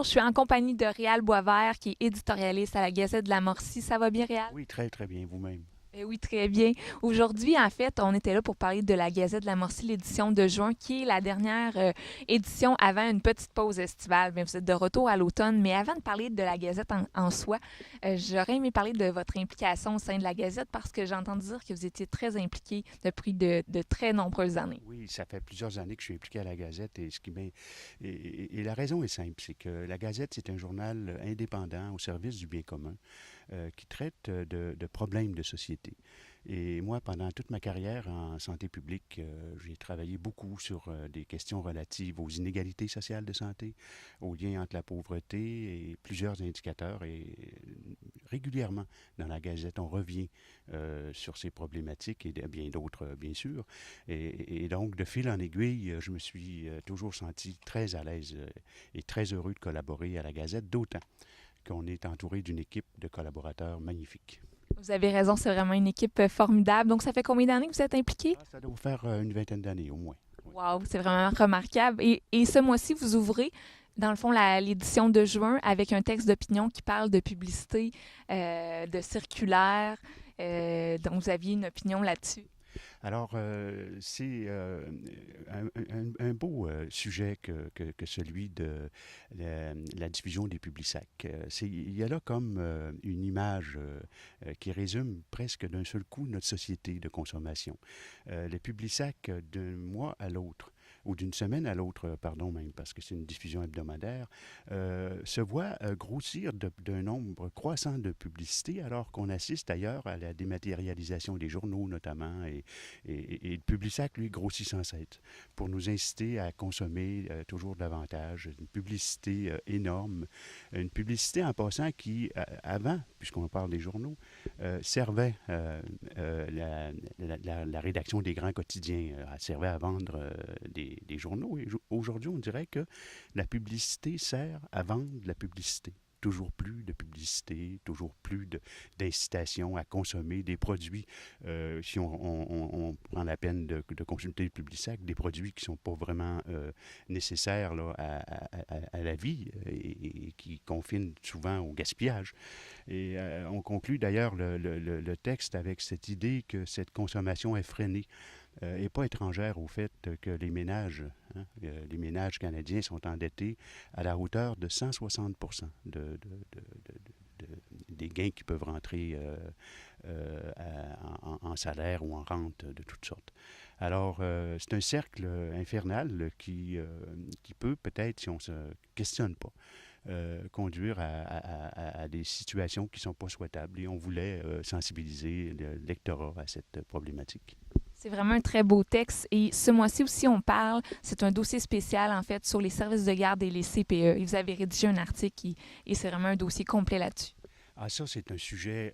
Bonjour, je suis en compagnie de Réal Boisvert, qui est éditorialiste à la Gazette de la Morcie. Ça va bien, Réal? Oui, très, très bien, vous-même. Eh oui, très bien. Aujourd'hui, en fait, on était là pour parler de la Gazette de la Morcie, l'édition de juin, qui est la dernière édition avant une petite pause estivale. Bien, vous êtes de retour à l'automne, mais avant de parler de la Gazette en soi, j'aurais aimé parler de votre implication au sein de la Gazette parce que j'ai entendu dire que vous étiez très impliqué depuis de très nombreuses années. Oui, ça fait plusieurs années que je suis impliqué à la Gazette et la raison est simple, c'est que la Gazette, c'est un journal indépendant au service du bien commun qui traite de problèmes de société. Et moi, pendant toute ma carrière en santé publique, j'ai travaillé beaucoup sur des questions relatives aux inégalités sociales de santé, au lien entre la pauvreté et plusieurs indicateurs. Et régulièrement, dans la Gazette, on revient sur ces problématiques et bien d'autres, bien sûr. Et donc, de fil en aiguille, je me suis toujours senti très à l'aise et très heureux de collaborer à la Gazette, d'autant qu'on est entouré d'une équipe de collaborateurs magnifiques. Vous avez raison, c'est vraiment une équipe formidable. Donc, ça fait combien d'années que vous êtes impliqué? Ah, ça doit faire une vingtaine d'années au moins. Oui. Wow, c'est vraiment remarquable. Et ce mois-ci, vous ouvrez, dans le fond, l'édition de juin avec un texte d'opinion qui parle de publicité, de circulaire. Donc, vous aviez une opinion là-dessus. Alors, c'est un beau sujet que celui de la diffusion des Publisac. Il y a là comme une image qui résume presque d'un seul coup notre société de consommation. Les Publisac, d'un mois à l'autre, ou d'une semaine à l'autre, pardon même, parce que c'est une diffusion hebdomadaire, se voit grossir d'un nombre croissant de publicités, alors qu'on assiste ailleurs à la dématérialisation des journaux notamment, et le Publisac, lui, grossit sans cesse pour nous inciter à consommer toujours davantage. Une publicité énorme, une publicité en passant qui, avant, puisqu'on parle des journaux, servait la rédaction des grands quotidiens, servait à vendre des journaux. Et aujourd'hui, on dirait que la publicité sert à vendre de la publicité. Toujours plus de publicité, toujours plus d'incitation à consommer des produits. Si on prend la peine de consulter le Publisac, des produits qui ne sont pas vraiment nécessaires là, à la vie et qui confinent souvent au gaspillage. Et on conclut d'ailleurs le texte avec cette idée que cette consommation effrénée n'est pas étrangère au fait que les ménages canadiens sont endettés à la hauteur de 160 des gains qui peuvent rentrer en salaire ou en rente de toutes sortes. Alors, c'est un cercle infernal qui peut peut-être, si on ne se questionne pas, conduire à des situations qui ne sont pas souhaitables. Et on voulait sensibiliser le lectorat à cette problématique. C'est vraiment un très beau texte. Et ce mois-ci aussi, on parle, c'est un dossier spécial, en fait, sur les services de garde et les CPE. Et vous avez rédigé un article et c'est vraiment un dossier complet là-dessus. Ah, ça, c'est un sujet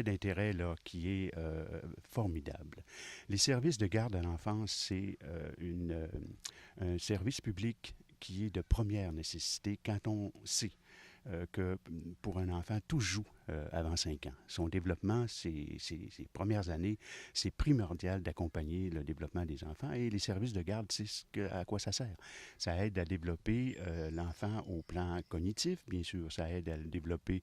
d'intérêt là, qui est formidable. Les services de garde à l'enfance, c'est un service public qui est de première nécessité quand on sait que pour un enfant, tout joue avant 5 ans. Son développement, ses premières années, c'est primordial d'accompagner le développement des enfants et les services de garde, à quoi ça sert. Ça aide à développer l'enfant au plan cognitif, bien sûr, ça aide à développer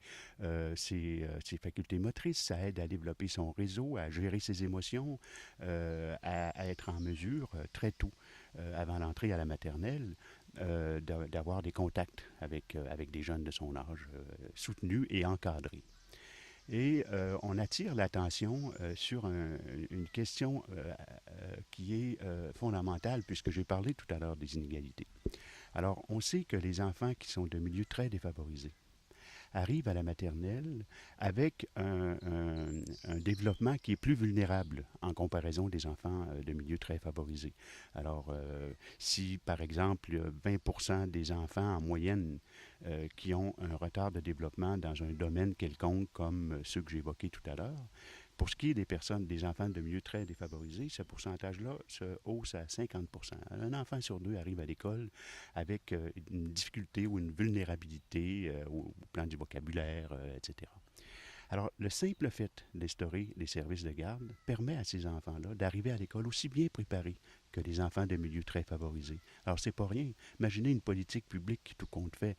ses facultés motrices, ça aide à développer son réseau, à gérer ses émotions, à être en mesure très tôt, avant l'entrée à la maternelle, d'avoir des contacts avec des jeunes de son âge, soutenus et encadrés. Et on attire l'attention sur une question qui est fondamentale, puisque j'ai parlé tout à l'heure des inégalités. Alors, on sait que les enfants qui sont de milieux très défavorisés arrivent à la maternelle avec un développement qui est plus vulnérable en comparaison des enfants de milieux très favorisés. Alors, si par exemple 20% des enfants en moyenne qui ont un retard de développement dans un domaine quelconque comme ceux que j'ai évoqués tout à l'heure, pour ce qui est des enfants de milieux très défavorisés, ce pourcentage-là se hausse à 50%. Un enfant sur deux arrive à l'école avec une difficulté ou une vulnérabilité au plan du vocabulaire, etc. Alors, le simple fait d'instaurer des services de garde permet à ces enfants-là d'arriver à l'école aussi bien préparés que les enfants de milieux très favorisés. Alors, c'est pas rien. Imaginez une politique publique qui, tout compte fait,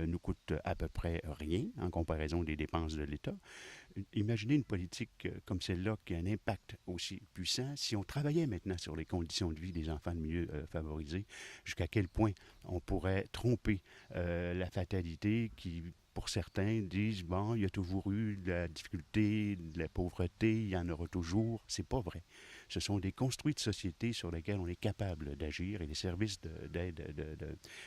nous coûte à peu près rien en comparaison des dépenses de l'État. Imaginez une politique comme celle-là qui a un impact aussi puissant. Si on travaillait maintenant sur les conditions de vie des enfants de milieux favorisés, jusqu'à quel point on pourrait tromper la fatalité qui, pour certains, disent bon, il y a toujours eu de la difficulté, de la pauvreté, il y en aura toujours. C'est pas vrai. Ce sont des construits de société sur lesquels on est capable d'agir et les services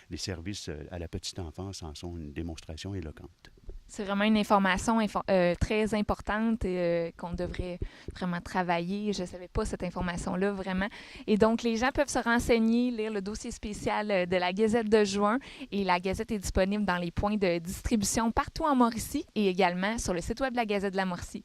les services à la petite enfance en sont une démonstration éloquente. C'est vraiment une information très importante qu'on devrait vraiment travailler. Je ne savais pas cette information-là vraiment. Et donc, les gens peuvent se renseigner, lire le dossier spécial de la Gazette de juin. Et la Gazette est disponible dans les points de distribution partout en Mauricie et également sur le site web de la Gazette de la Mauricie.